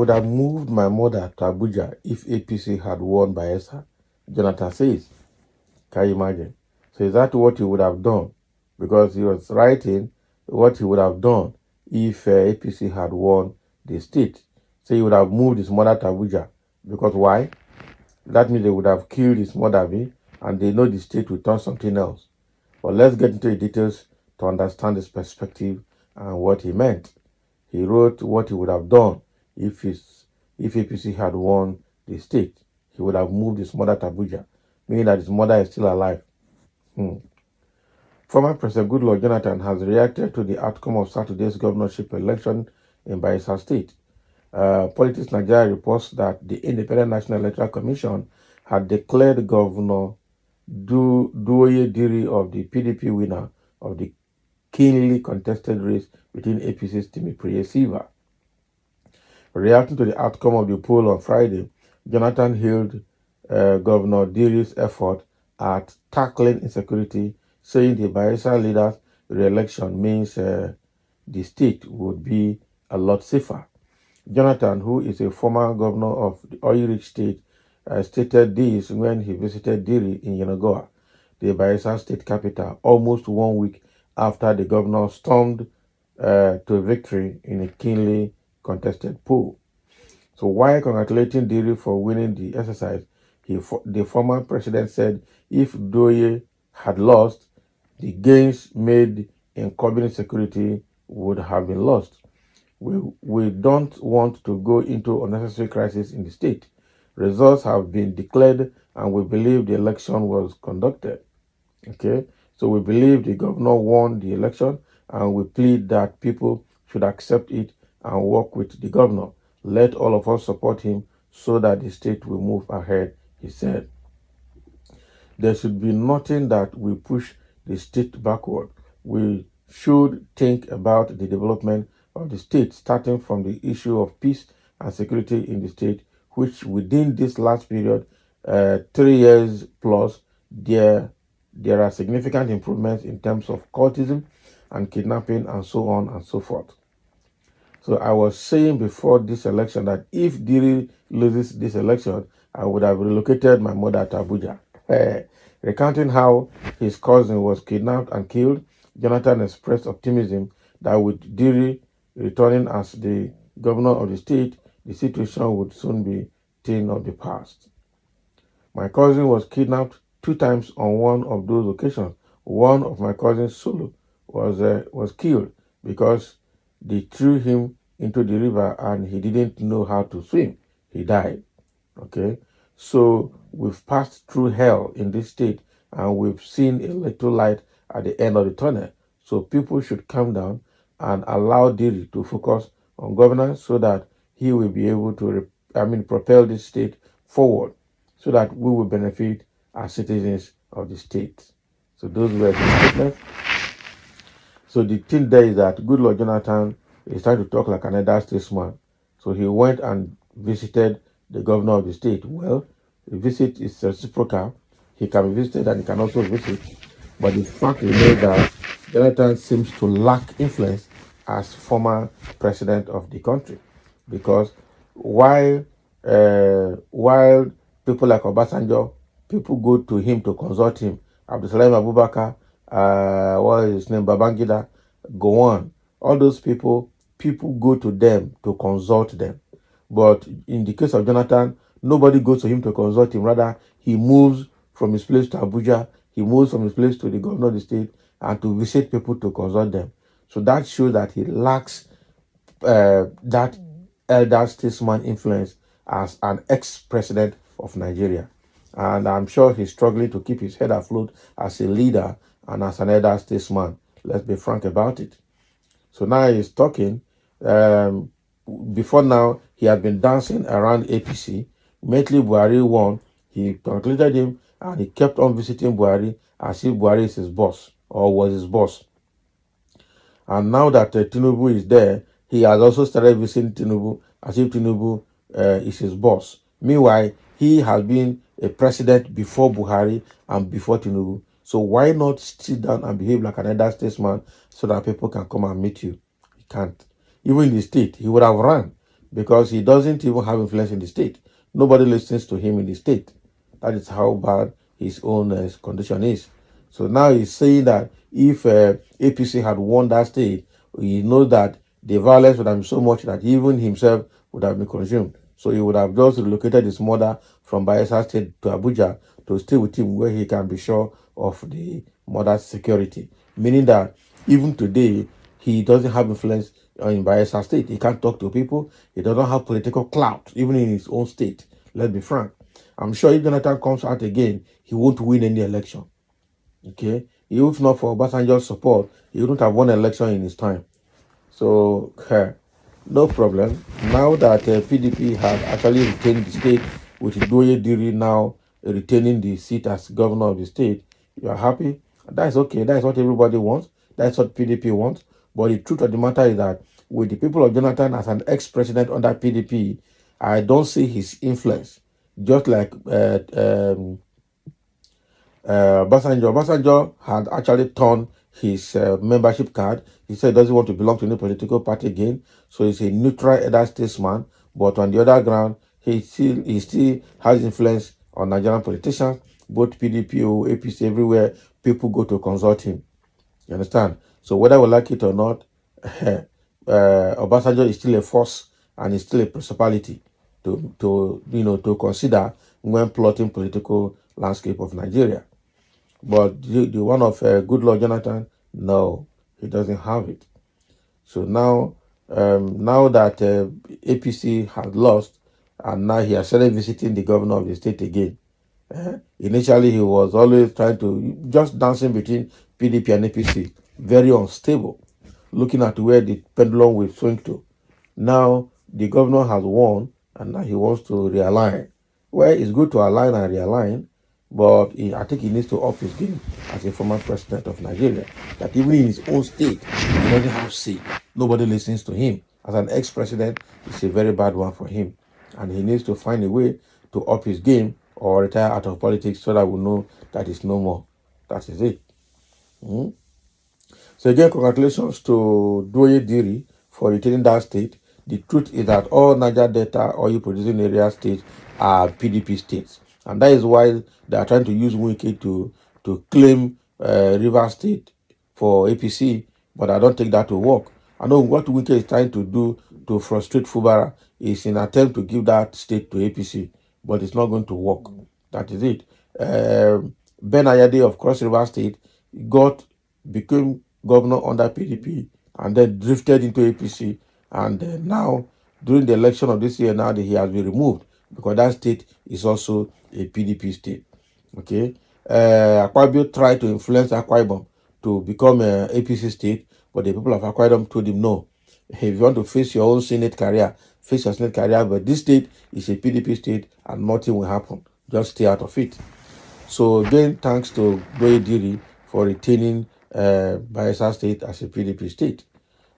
would have moved my mother to Abuja if APC had won Bayelsa, Jonathan says. Can you imagine? So is that what he would have done? Because he was writing what he would have done if APC had won the state. So he would have moved his mother to Abuja. Because why? That means they would have killed his mother, and they know the state will turn something else. But let's get into the details to understand his perspective and what he meant. He wrote what he would have done if APC had won the state. He would have moved his mother to Abuja, meaning that his mother is still alive. Former President Goodluck Jonathan has reacted to the outcome of Saturday's governorship election in Bayelsa State. Politics Nigeria reports that the Independent National Electoral Commission had declared Governor Duoye Diri of the PDP winner of the keenly contested race between APC's Timipriye Sylva. Reacting to the outcome of the poll on Friday, Jonathan hailed Governor Diri's effort at tackling insecurity, saying the Bayelsa leader's re-election means the state would be a lot safer. Jonathan, who is a former governor of the oil-rich state, stated this when he visited Diri in Yenagoa, the Bayelsa state capital, almost 1 week after the governor stormed to victory in a keenly contested poll. So while congratulating Diri for winning the exercise, the former president said if Doye had lost, the gains made in curbing security would have been lost. We don't want to go into unnecessary crisis in the state. Results have been declared and we believe the election was conducted. Okay, so we believe the governor won the election and we plead that people should accept it and work with the governor. Let all of us support him so that the state will move ahead, he said. There should be nothing that will push the state backward. We should think about the development of the state, starting from the issue of peace and security in the state, which within this last period, 3 years plus, there are significant improvements in terms of cultism and kidnapping and so on and so forth. So I was saying before this election that if Diri loses this election, I would have relocated my mother to Abuja. Recounting how his cousin was kidnapped and killed, Jonathan expressed optimism that with Diri returning as the governor of the state, the situation would soon be a thing of the past. My cousin was kidnapped 2 times on one of those occasions. One of my cousins, Solo, was killed because they threw him into the river and he didn't know how to swim. He died. Okay, so we've passed through hell in this state and we've seen a little light at the end of the tunnel. So people should calm down and allow Diri to focus on governance so that he will be able to propel this state forward so that we will benefit as citizens of the state. So those were the statements. So the thing there is that Goodluck Jonathan is trying to talk like an elder statesman. So he went and visited the governor of the state. Well, the visit is reciprocal. He can be visited and he can also visit. But the fact remains that Jonathan seems to lack influence as former president of the country. Because while people like Obasanjo, people go to him to consult him. Abdulsalam Abubakar, what is his name, Babangida, go on. All those people go to them to consult them. But in the case of Jonathan, nobody goes to him to consult him. Rather, he moves from his place to Abuja. He moves from his place to the governor of the state and to visit people to consult them. So that shows that he lacks that elder statesman influence as an ex-president of Nigeria. And I'm sure he's struggling to keep his head afloat as a leader and as an elder statesman. Let's be frank about it. So now he's talking. Before now, he had been dancing around APC. Immediately Buhari won, he congratulated him and he kept on visiting Buhari as if Buhari is his boss or was his boss. And now that Tinubu is there, he has also started visiting Tinubu as if Tinubu is his boss. Meanwhile, he has been a president before Buhari and before Tinubu. So why not sit down and behave like an elder statesman so that people can come and meet you? He can't. Even in the state, he would have run. because he doesn't even have influence in the state. Nobody listens to him in the state. That is how bad his own condition is. So now he's saying that if APC had won that state, he knows that the violence would have been so much that even himself would have been consumed. So he would have just relocated his mother from Bayelsa State to Abuja to stay with him where he can be sure of the mother's security. Meaning that even today, he doesn't have influence in Bayelsa State. He can't talk to people. He doesn't have political clout, even in his own state. Let's be frank. I'm sure if Jonathan comes out again, he won't win any election. Okay? If not for Obasanjo's support, he wouldn't have won an election in his time. So, no problem. Now that PDP has actually retained the state, with Doye Diri now retaining the seat as governor of the state, you are happy. That's okay. That's what everybody wants. That's what PDP wants. But the truth of the matter is that with the people of Jonathan as an ex-president under PDP, I don't see his influence. Just like Obasanjo had actually torn his membership card. He said he doesn't want to belong to any political party again, so he's a neutral elder statesman. But on the other ground, he still has influence on Nigerian politicians, both PDP or APC, everywhere people go to consult him. You understand? So whether we like it or not, Obasanjo is still a force and is still a principality to consider when plotting political landscape of Nigeria. But the one of Goodluck Jonathan, no, he doesn't have it. So now that APC has lost, and now he has started visiting the governor of the state again. Initially, he was always trying to just dancing between PDP and APC, very unstable, looking at where the pendulum will swing to. Now the governor has won, and now he wants to realign. Well, it's good to align and realign, but I think he needs to up his game as a former president of Nigeria. That even in his own state, he doesn't have say. Nobody listens to him. As an ex-president, it's a very bad one for him. And he needs to find a way to up his game or retire out of politics so that we know that it's no more. That is it. So again, congratulations to Doye Diri for retaining that state. The truth is that all Niger Delta oil producing area states are PDP states. And that is why they are trying to use Wike to claim River State for APC, but I don't think that will work. I know what Wike is trying to do to frustrate Fubara is an attempt to give that state to APC, but it's not going to work. That is it. Ben Ayade of Cross River State became governor under PDP and then drifted into APC. And now, during the election of this year, now that he has been removed because that state is also a PDP state. Okay. Akwa Ibom tried to influence Akwa Ibom to become an APC state, but the people of Akwa Ibom told him no. If you want to face your own Senate career, face your Senate career, but this state is a PDP state and nothing will happen. Just stay out of it. So again, thanks to Doye Diri for retaining Bayelsa State as a PDP state.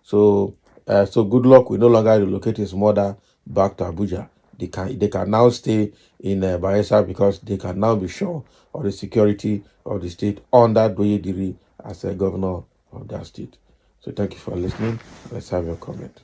So Goodluck will no longer relocate his mother back to Abuja. They can now stay in Bayelsa because they can now be sure of the security of the state under Doye Diri as a governor of that state. So thank you for listening. Let's have your comment.